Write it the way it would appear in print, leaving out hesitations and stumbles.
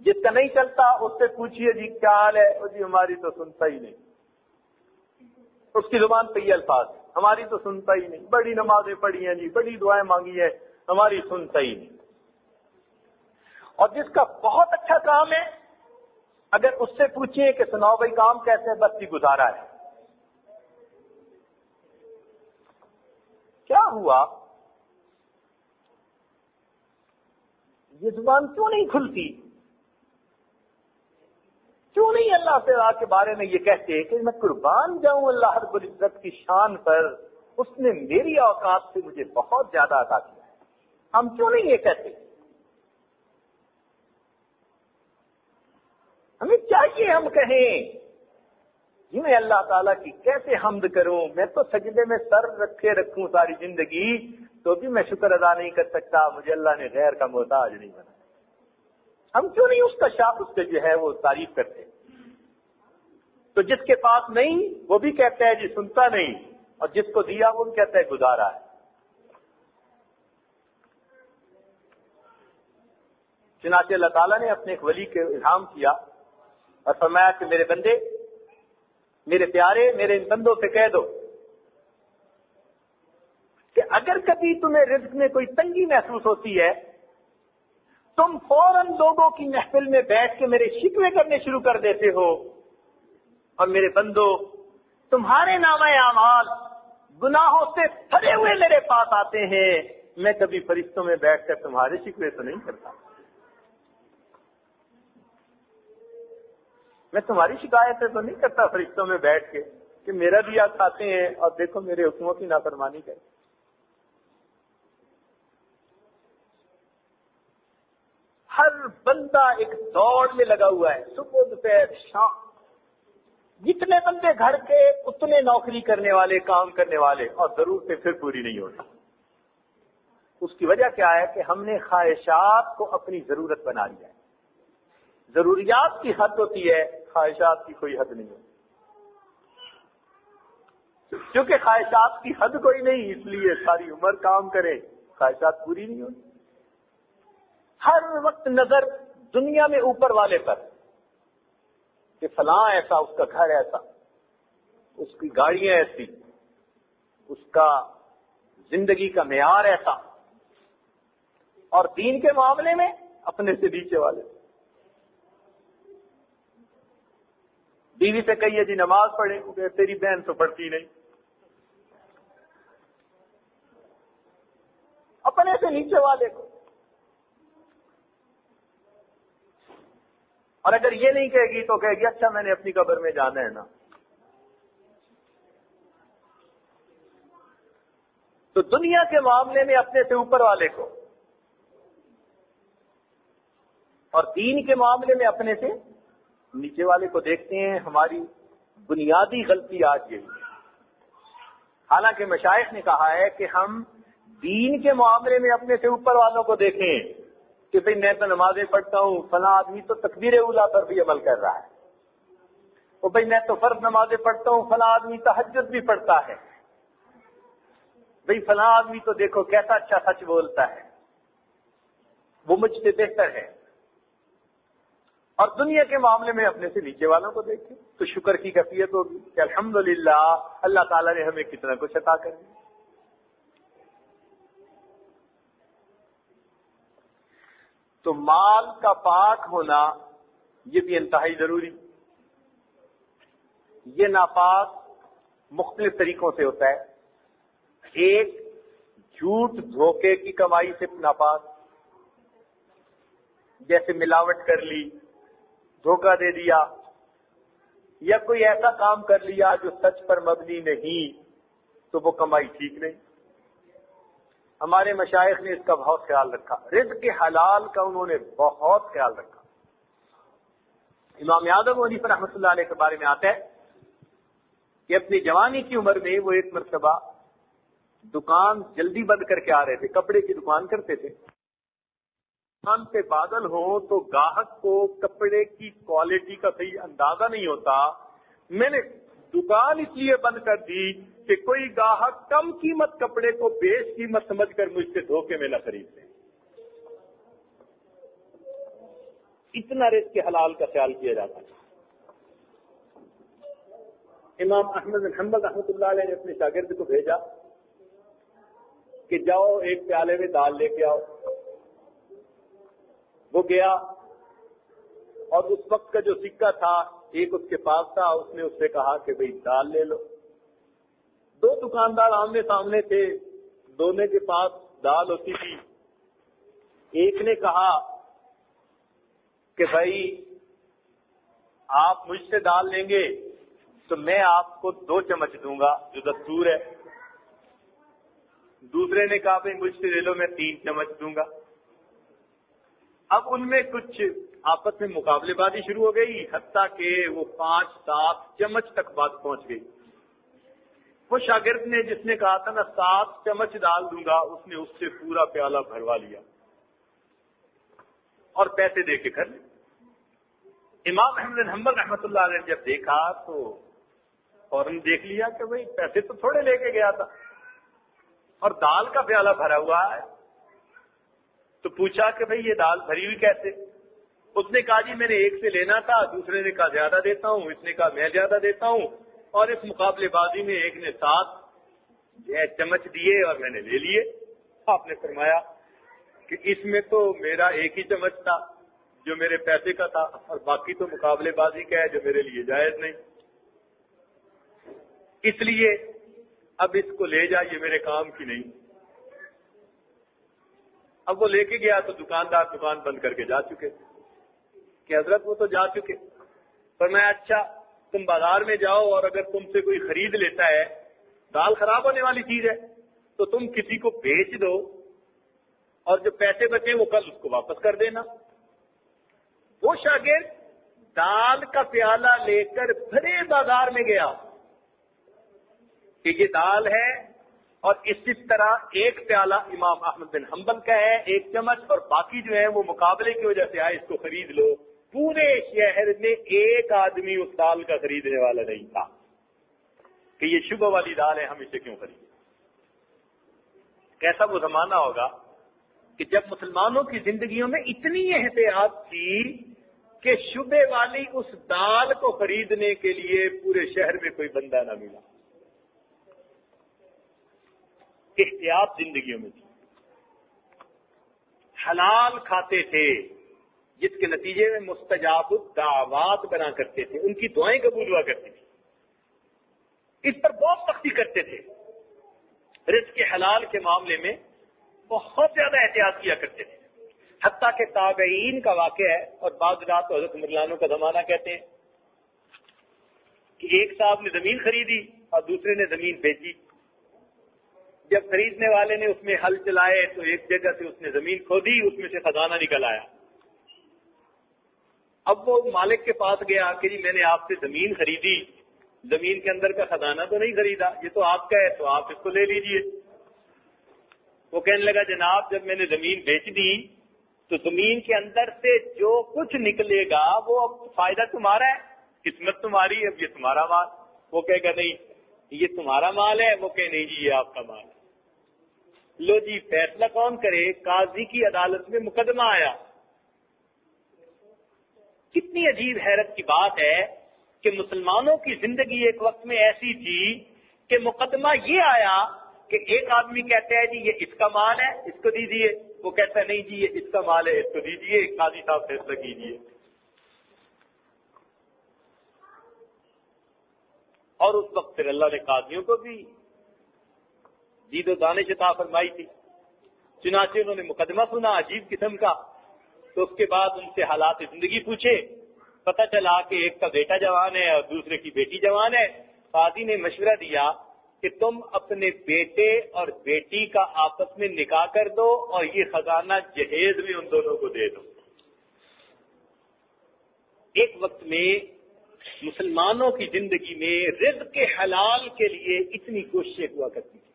جس کا نہیں چلتا اس سے پوچھئے جی کیا حال ہے، وہ جی ہماری تو سنتا ہی نہیں، اس کی زبان پہ یہ الفاظ، ہماری تو سنتا ہی نہیں، بڑی نمازیں پڑھی ہیں جی، بڑی دعائیں مانگی ہیں، ہماری سنتا ہی نہیں۔ اور جس کا بہت اچھا کام ہے، اگر اس سے پوچھیں کہ سناؤ بھائی کام کیسے، بس ہی گزارا ہے۔ کیا ہوا؟ یہ زبان کیوں نہیں کھلتی؟ کیوں نہیں اللہ تعالیٰ کے بارے میں یہ کہتے کہ میں قربان جاؤں اللہ رب العزت کی شان پر، اس نے میری اوقات سے مجھے بہت زیادہ عطا کیا ہے؟ ہم کیوں نہیں یہ کہتے؟ ہمیں چاہیے ہم کہیں جی میں اللہ تعالیٰ کی کیسے حمد کروں، میں تو سجدے میں سر رکھے رکھوں ساری زندگی تو بھی میں شکر ادا نہیں کر سکتا، مجھے اللہ نے غیر کا محتاج نہیں بنا۔ ہم کیوں نہیں اس کا شاپ اس پہ جو ہے وہ تعریف کرتے؟ تو جس کے پاس نہیں وہ بھی کہتا ہے جی سنتا نہیں، اور جس کو دیا وہ بھی کہتا ہے گزارا ہے۔ چنانچہ اللہ تعالیٰ نے اپنے ایک ولی کے الہام کیا اور فرمایا کہ میرے بندے، میرے پیارے، میرے ان بندوں سے کہہ دو کہ اگر کبھی تمہیں رزق میں کوئی تنگی محسوس ہوتی ہے، تم فوراً لوگوں کی محفل میں بیٹھ کے میرے شکوے کرنے شروع کر دیتے ہو، اور میرے بندو تمہارے نامہ اعمال گناہوں سے بھرے ہوئے میرے پاس آتے ہیں، میں کبھی فرشتوں میں بیٹھ کر تمہارے شکوے تو نہیں کرتا، میں تمہاری شکایتیں تو نہیں کرتا فرشتوں میں بیٹھ کے کہ میرا دیا کھاتے ہیں اور دیکھو میرے حکموں کی نافرمانی کرے۔ ہر بندہ ایک دوڑ میں لگا ہوا ہے، صبح دوپہر شام، جتنے بندے گھر کے اتنے نوکری کرنے والے، کام کرنے والے، اور ضرورتیں پھر پوری نہیں ہوتی۔ اس کی وجہ کیا ہے کہ ہم نے خواہشات کو اپنی ضرورت بنا لیا ہے۔ ضروریات کی حد ہوتی ہے، خواہشات کی کوئی حد نہیں ہوتی۔ کیونکہ خواہشات کی حد کوئی نہیں، اس لیے ساری عمر کام کرے، خواہشات پوری نہیں ہوتی۔ ہر وقت نظر دنیا میں اوپر والے پر کہ فلاں ایسا، اس کا گھر ایسا، اس کی گاڑیاں ایسی، اس کا زندگی کا معیار ایسا، اور دین کے معاملے میں اپنے سے نیچے والے۔ بیوی سے کہیے جی نماز پڑھے، کہ تیری بہن تو پڑھتی نہیں، اپنے سے نیچے والے کو۔ اور اگر یہ نہیں کہے گی تو کہے گی اچھا میں نے اپنی قبر میں جانا ہے نا۔ تو دنیا کے معاملے میں اپنے سے اوپر والے کو، اور دین کے معاملے میں اپنے سے نیچے والے کو دیکھتے ہیں۔ ہماری بنیادی غلطی آج یہی ہے۔ حالانکہ مشائخ نے کہا ہے کہ ہم دین کے معاملے میں اپنے سے اوپر والوں کو دیکھیں کہ بھئی میں تو نمازیں پڑھتا ہوں، فلاں آدمی تو تکبیر اولیٰ پر بھی عمل کر رہا ہے، اور بھئی میں تو فرض نمازیں پڑھتا ہوں، فلاں آدمی تہجد بھی پڑھتا ہے، بھئی فلاں آدمی تو دیکھو کیسا اچھا سچ بولتا ہے، وہ مجھ سے بہتر ہے۔ اور دنیا کے معاملے میں اپنے سے نیچے والوں کو دیکھیں تو شکر کی کیفیت ہوگی کہ الحمدللہ اللہ تعالیٰ نے ہمیں کتنا کچھ عطا کر دیا۔ تو مال کا پاک ہونا یہ بھی انتہائی ضروری۔ یہ ناپاک مختلف طریقوں سے ہوتا ہے۔ ایک جھوٹ دھوکے کی کمائی سے ناپاک، جیسے ملاوٹ کر لی، دھوکہ دے دیا، یا کوئی ایسا کام کر لیا جو سچ پر مبنی نہیں، تو وہ کمائی ٹھیک نہیں۔ ہمارے مشائخ نے اس کا بہت خیال رکھا، رزق حلال کا انہوں نے بہت خیال رکھا۔ امام اعظم حنیفہ رحمۃ اللہ علیہ کے بارے میں آتا ہے کہ اپنی جوانی کی عمر میں وہ ایک مرتبہ دکان جلدی بند کر کے آ رہے تھے، کپڑے کی دکان کرتے تھے۔ دکان پہ بادل ہو تو گاہک کو کپڑے کی کوالٹی کا صحیح اندازہ نہیں ہوتا، میں نے دکان اس لیے بند کر دی کہ کوئی گاہک کم قیمت کپڑے کو بیش قیمت سمجھ کر مجھ سے دھوکے میں نہ خرید لے۔ اتنا رزق کے حلال کا خیال کیا جاتا ہے۔ امام احمد بن حنبل رحمۃ اللہ علیہ نے اپنے شاگرد کو بھیجا کہ جاؤ ایک پیالے میں دال لے کے آؤ۔ وہ گیا اور اس وقت کا جو سکہ تھا ایک اس کے پاس تھا، اس نے اس سے کہا کہ بھئی دال لے لو۔ دو دکاندار آمنے سامنے تھے، دونوں کے پاس دال ہوتی تھی۔ ایک نے کہا کہ بھائی آپ مجھ سے دال لیں گے تو میں آپ کو 2 چمچ دوں گا جو دستور ہے۔ دوسرے نے کہا بھائی مجھ سے لے لو، میں 3 چمچ دوں گا۔ اب ان میں کچھ آپس میں مقابلے بازی شروع ہو گئی، حتیٰ کہ وہ 5-7 چمچ تک بات پہنچ گئی۔ وہ شاگرد نے جس نے کہا تھا نا 7 چمچ دال دوں گا، اس نے اس سے پورا پیالہ بھروا لیا اور پیسے دے کے گھر لے۔ امام احمد بن حنبل رحمۃ اللہ علیہ نے جب دیکھا تو فوراً دیکھ لیا کہ بھئی پیسے تو تھوڑے لے کے گیا تھا اور دال کا پیالہ بھرا ہوا ہے۔ تو پوچھا کہ بھئی یہ دال بھری ہوئی کیسے؟ اس نے کہا جی میں نے ایک سے لینا تھا، دوسرے نے کہا زیادہ دیتا ہوں، اس نے کہا میں زیادہ دیتا ہوں، اور اس مقابلے بازی میں ایک نے 7 چمچ دیے اور میں نے لے لیے۔ آپ نے فرمایا کہ اس میں تو میرا ایک ہی چمچ تھا جو میرے پیسے کا تھا، اور باقی تو مقابلے بازی کا ہے جو میرے لیے جائز نہیں، اس لیے اب اس کو لے جا، یہ میرے کام کی نہیں۔ اب وہ لے کے گیا تو دکاندار دکان بند کر کے جا چکے کہ حضرت وہ تو جا چکے۔ فرمایا اچھا تم بازار میں جاؤ اور اگر تم سے کوئی خرید لیتا ہے، دال خراب ہونے والی چیز ہے، تو تم کسی کو بیچ دو اور جو پیسے بچے وہ کل اس کو واپس کر دینا۔ وہ شاگرد دال کا پیالہ لے کر بھرے بازار میں گیا کہ یہ دال ہے، اور اس طرح ایک پیالہ امام احمد بن حنبل کا ہے 1 چمچ، اور باقی جو ہے وہ مقابلے کی وجہ سے آئے اس کو خرید لو۔ پورے شہر میں ایک آدمی اس دال کا خریدنے والا نہیں تھا کہ یہ شبہ والی دال ہے، ہم اسے کیوں خریدیں۔ کیسا وہ زمانہ ہوگا کہ جب مسلمانوں کی زندگیوں میں اتنی احتیاط تھی کہ شبہ والی اس دال کو خریدنے کے لیے پورے شہر میں کوئی بندہ نہ ملا۔ احتیاط زندگیوں میں تھی، حلال کھاتے تھے، جس کے نتیجے میں مستجاب الدعوات بنا کرتے تھے، ان کی دعائیں قبول ہوا کرتی تھی۔ اس پر بہت سختی کرتے تھے، رزق کے حلال کے معاملے میں بہت زیادہ احتیاط کیا کرتے تھے، حتیٰ کہ تابعین کا واقعہ ہے، اور بعض رات حضرت عمرانوں کا زمانہ کہتے ہیں کہ ایک صاحب نے زمین خریدی اور دوسرے نے زمین بیچی۔ جب خریدنے والے نے اس میں ہل چلائے تو ایک جگہ سے اس نے زمین کھودی، اس میں سے خزانہ نکل آیا۔ اب وہ مالک کے پاس گیا کہ جی میں نے آپ سے زمین خریدی، زمین کے اندر کا خزانہ تو نہیں خریدا، یہ تو آپ کا ہے تو آپ اس کو لے لیجئے۔ وہ کہنے لگا جناب جب میں نے زمین بیچ دی تو زمین کے اندر سے جو کچھ نکلے گا وہ فائدہ تمہارا ہے، قسمت تمہاری ہے، اب یہ تمہارا مال۔ وہ کہے گا نہیں یہ تمہارا مال ہے، وہ کہے نہیں جی یہ آپ کا مال ہے۔ لو جی فیصلہ کون کرے؟ قاضی کی عدالت میں مقدمہ آیا۔ کتنی عجیب حیرت کی بات ہے کہ مسلمانوں کی زندگی ایک وقت میں ایسی تھی کہ مقدمہ یہ آیا کہ ایک آدمی کہتا ہے جی یہ اس کا مال ہے اس کو دیجیے، وہ کہتا ہے نہیں جی یہ اس کا مال ہے اس کو دیجیے، قاضی صاحب فیصلہ کیجیے۔ اور اس وقت پھر اللہ نے قاضیوں کو بھی دید و دانش عطا فرمائی تھی، چنانچہ انہوں نے مقدمہ سنا عجیب قسم کا، تو اس کے بعد ان سے حالات زندگی پوچھے، پتہ چلا کہ ایک کا بیٹا جوان ہے اور دوسرے کی بیٹی جوان ہے۔ قاضی نے مشورہ دیا کہ تم اپنے بیٹے اور بیٹی کا آپس میں نکاح کر دو اور یہ خزانہ جہیز میں ان دونوں کو دے دو۔ ایک وقت میں مسلمانوں کی زندگی میں رزق کے حلال کے لیے اتنی کوششیں ہوا کرتی تھی۔